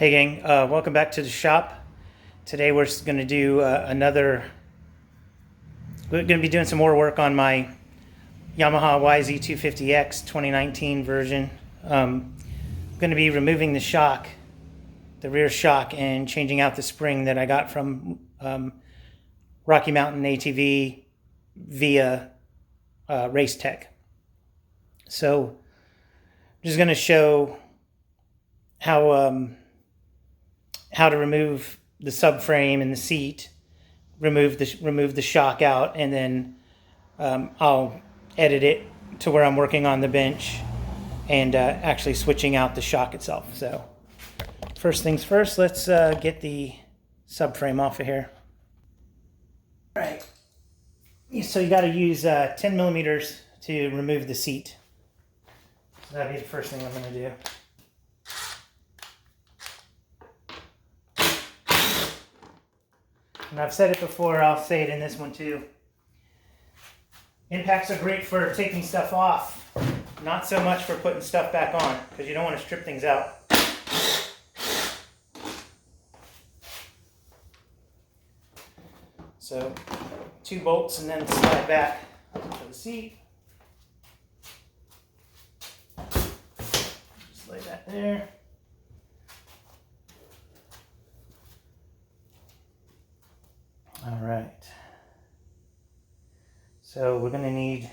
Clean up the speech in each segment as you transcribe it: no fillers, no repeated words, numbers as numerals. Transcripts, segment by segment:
Hey gang, welcome back to the shop. Today we're going to do we're going to be doing some more work on my Yamaha YZ250X 2019 version. I'm going to be removing the shock, the rear shock, and changing out the spring that I got from Rocky Mountain ATV via Race Tech. So I'm just going to show how to remove the subframe and the seat, remove the shock out, and then I'll edit it to where I'm working on the bench and actually switching out the shock itself. So first things first, let's get the subframe off of here. All right, so you got to use 10 millimeters to remove the seat. So that'd be the first thing I'm going to do. And I've said it before, I'll say it in this one too. Impacts are great for taking stuff off, not so much for putting stuff back on, because you don't want to strip things out. So 2 bolts and then slide back to the seat. Just lay that there. All right, so we're going to need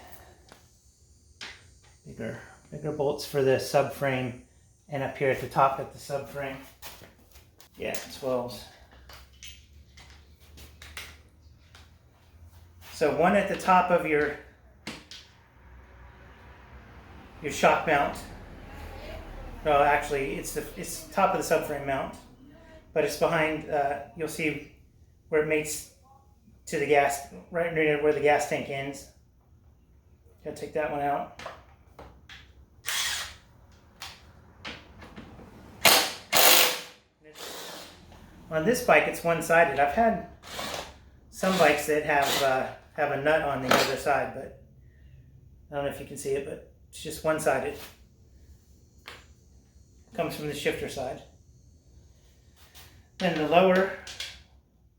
bigger bolts for the subframe, and up here at the top at the subframe. Yeah, 12s. So one at the top of your shock mount. Well, actually, it's top of the subframe mount, but it's behind. You'll see where it mates to the gas, right near where the gas tank ends. Gotta take that one out. On this bike, it's one-sided. I've had some bikes that have a nut on the other side, but I don't know if you can see it, but it's just one-sided. Comes from the shifter side. Then the lower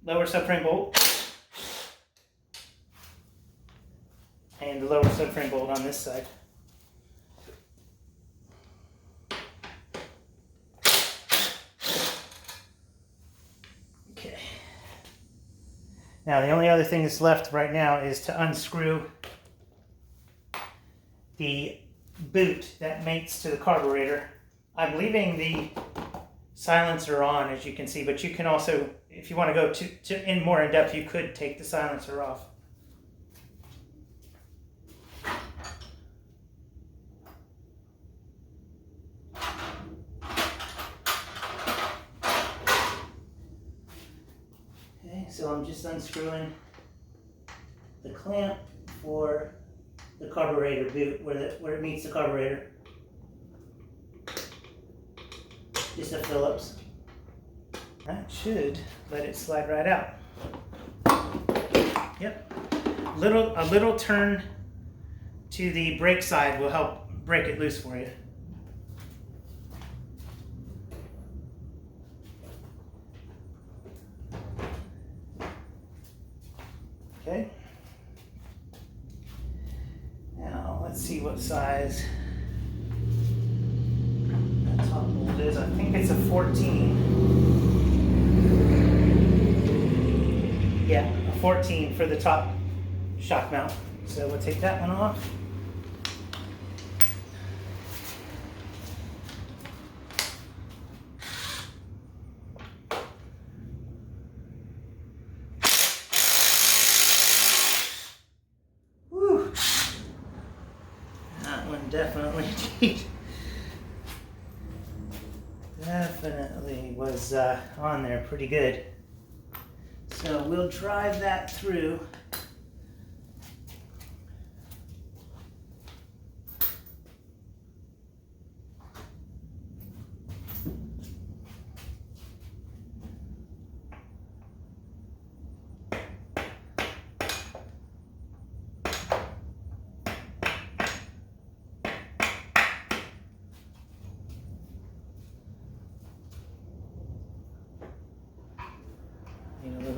subframe bolt. And the lower subframe bolt on this side. Okay. Now the only other thing that's left right now is to unscrew the boot that mates to the carburetor. I'm leaving the silencer on, as you can see, but you can also, if you want to go in more in depth, you could take the silencer off. So I'm just unscrewing the clamp for the carburetor boot, where it meets the carburetor. Just a Phillips. That should let it slide right out. Yep. A little turn to the brake side will help break it loose for you. Okay. Now let's see what size that top bolt is. I think it's a 14. Yeah, a 14 for the top shock mount. So we'll take that one off. Definitely was on there pretty good. So we'll drive that through.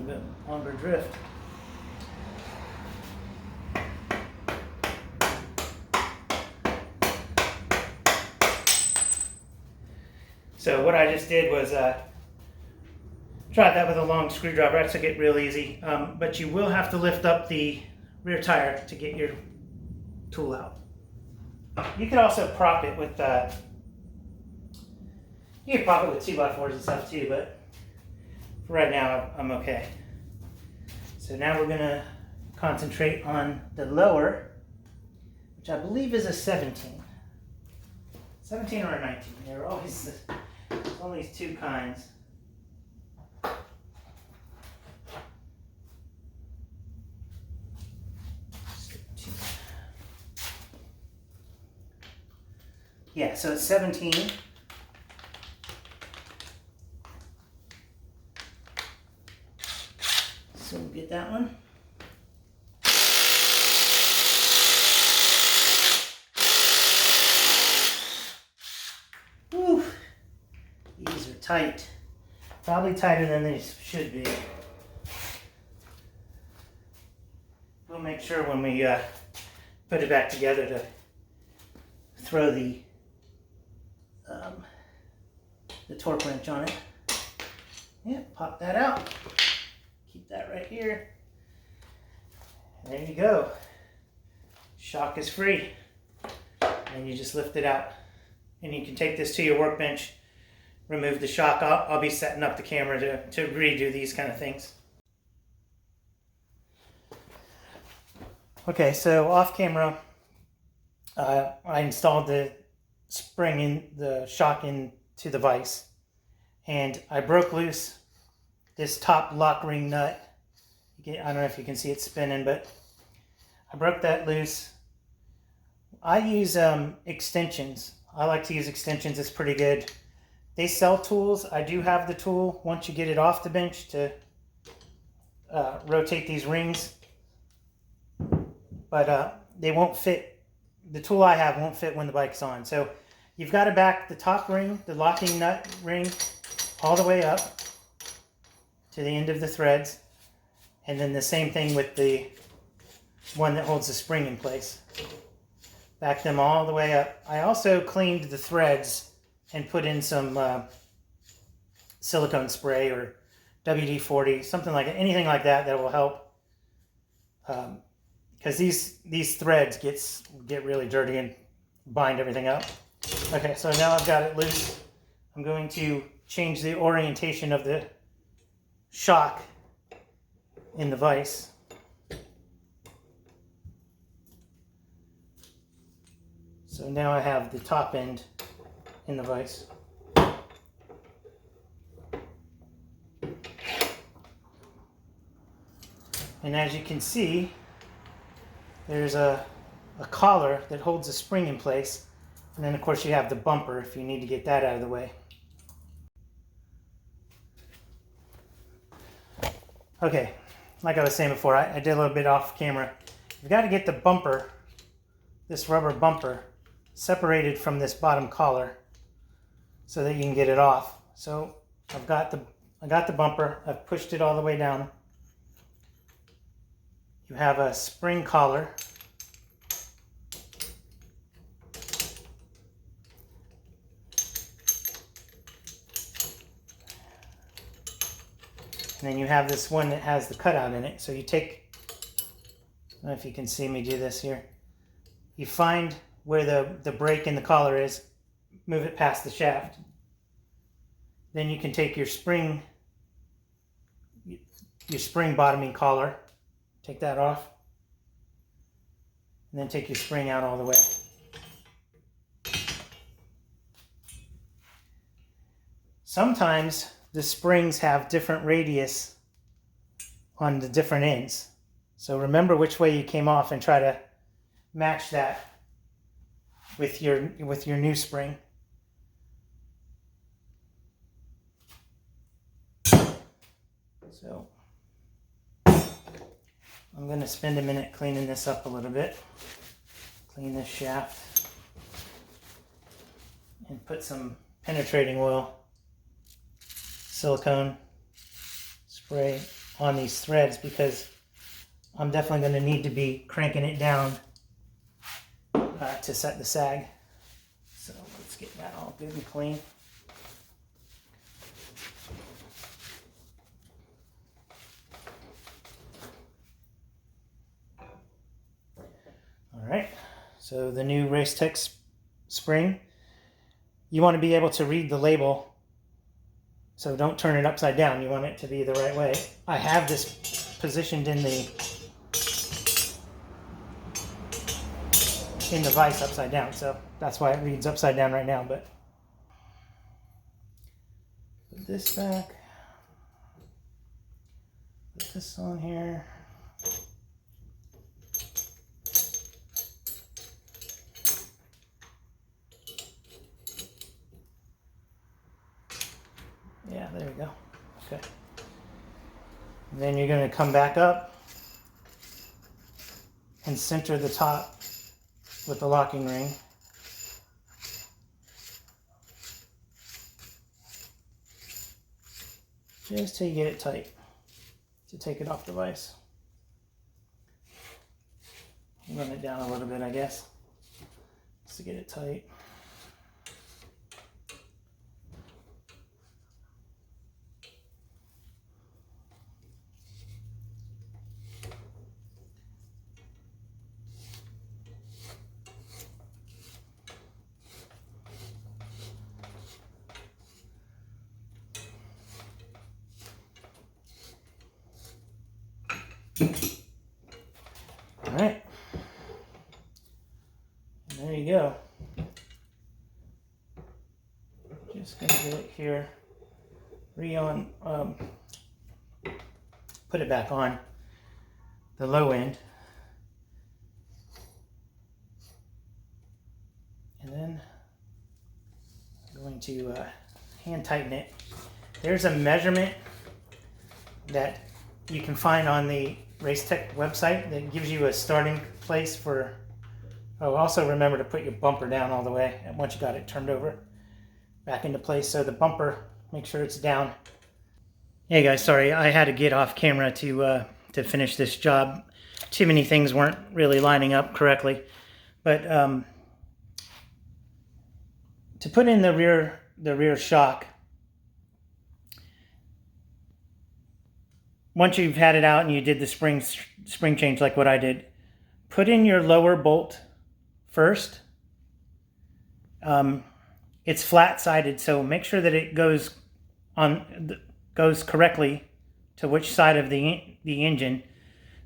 little bit longer drift. So what I just did was try that with a long screwdriver. That took it real easy, but you will have to lift up the rear tire to get your tool out. You could also prop it with you could prop it with 2x4s and stuff too, but for right now I'm okay. So now we're gonna concentrate on the lower, which I believe is a 17. 17 or a 19. There are always there's only two kinds. Yeah, so it's 17. So we'll get that one. Whew. These are tight. Probably tighter than they should be. We'll make sure when we put it back together to throw the torque wrench on it. Yeah, pop that out. Keep that right here. There you go. Shock is free. And you just lift it out. And you can take this to your workbench, remove the shock. I'll be setting up the camera to redo these kind of things. Okay, so off camera, I installed the spring in the shock into the vise, and I broke loose this top lock ring nut. I don't know if you can see it spinning, but I broke that loose. I use extensions. I like to use extensions. It's pretty good. They sell tools. I do have the tool once you get it off the bench to rotate these rings, but they won't fit. The tool I have won't fit when the bike's on. So you've got to back the top ring, the locking nut ring, all the way up to the end of the threads. And then the same thing with the one that holds the spring in place. Back them all the way up. I also cleaned the threads and put in some silicone spray or WD-40, something like anything like that will help. Because these threads get really dirty and bind everything up. Okay, so now I've got it loose. I'm going to change the orientation of the shock in the vise. So now I have the top end in the vise. And as you can see, there's a collar that holds the spring in place. And then of course you have the bumper if you need to get that out of the way. Okay, like I was saying before, I did a little bit off camera. You've got to get the bumper, this rubber bumper, separated from this bottom collar so that you can get it off. So I got the bumper, I've pushed it all the way down. You have a spring collar. And then you have this one that has the cutout in it. So you take, I don't know if you can see me do this here. You find where the break in the collar is, move it past the shaft. Then you can take your spring bottoming collar, take that off, and then take your spring out all the way. Sometimes the springs have different radius on the different ends. So remember which way you came off and try to match that with your new spring. So I'm going to spend a minute cleaning this up a little bit. Clean this shaft and put some penetrating oil, silicone spray on these threads because I'm definitely going to need to be cranking it down to set the sag. So let's get that all good and clean. All right, so the new Racetech spring, you want to be able to read the label, so don't turn it upside down. You want it to be the right way. I have this positioned in the vise upside down, so that's why it reads upside down right now. But put this back, put this on here. Yeah, there we go. Okay. Then you're going to come back up and center the top with the locking ring. Just till you get it tight to take it off the vise. Run it down a little bit, I guess, just to get it tight. All right, and there you go. Just gonna get it here, put it back on the low end, and then I'm going to hand tighten it. There's a measurement that you can find on the Racetech website that gives you a starting place for. Oh, also remember to put your bumper down all the way once you got it turned over back into place. So the bumper, make sure it's down. Hey guys, sorry, I had to get off camera to finish this job. Too many things weren't really lining up correctly, but to put in the rear shock, once you've had it out and you did the spring change like what I did, put in your lower bolt first. It's flat-sided, so make sure that it goes correctly to which side of the engine.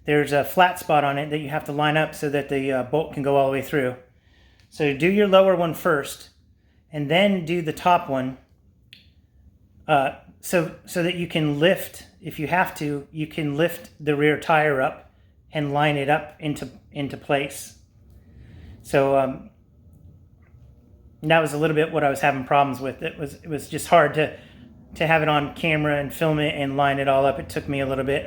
There's a flat spot on it that you have to line up so that the bolt can go all the way through. So do your lower one first, and then do the top one. So that you can lift, if you have to, you can lift the rear tire up and line it up into place. So that was a little bit what I was having problems with. It was just hard to have it on camera and film it and line it all up. It took me a little bit.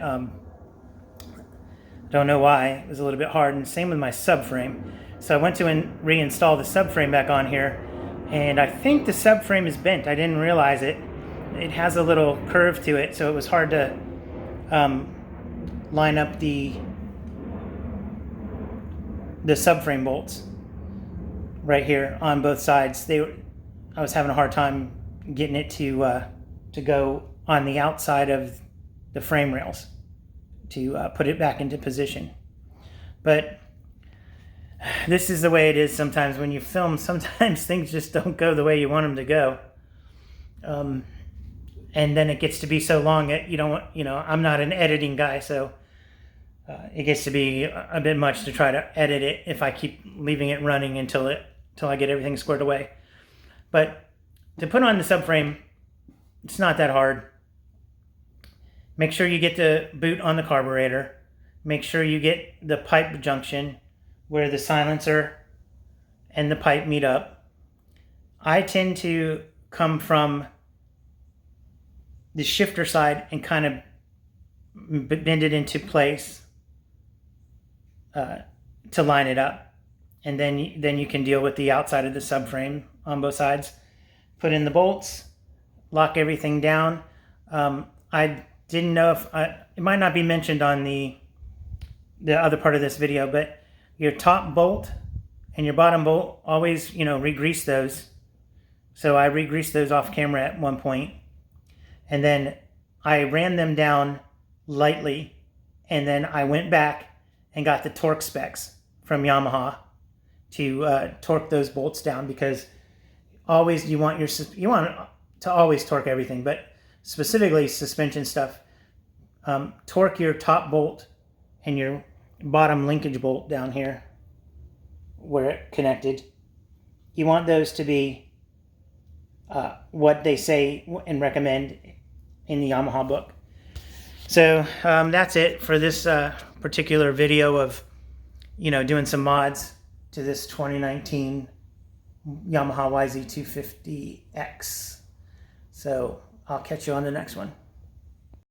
Don't know why. It was a little bit hard. And same with my subframe. So I went to reinstall the subframe back on here, and I think the subframe is bent. I didn't realize it. It has a little curve to it, so it was hard to line up the subframe bolts right here on both sides. I was having a hard time getting it to go on the outside of the frame rails to put it back into position. But this is the way it is sometimes when you film. Sometimes things just don't go the way you want them to go. And then it gets to be so long that you don't want, I'm not an editing guy, so it gets to be a bit much to try to edit it if I keep leaving it running until I get everything squared away. But to put on the subframe, it's not that hard. Make sure you get the boot on the carburetor. Make sure you get the pipe junction where the silencer and the pipe meet up. I tend to come from the shifter side and kind of bend it into place to line it up, and then you can deal with the outside of the subframe on both sides. Put in the bolts, lock everything down. I didn't know if it might not be mentioned on the other part of this video, but your top bolt and your bottom bolt, always, you know, re-grease those. So I re-greased those off camera at one point, and then I ran them down lightly, and then I went back and got the torque specs from Yamaha to torque those bolts down, because always you want to always torque everything, but specifically suspension stuff. Torque your top bolt and your bottom linkage bolt down here where it connected. You want those to be what they say and recommend in the Yamaha book. So that's it for this particular video of, you know, doing some mods to this 2019 Yamaha YZ250X. So I'll catch you on the next one.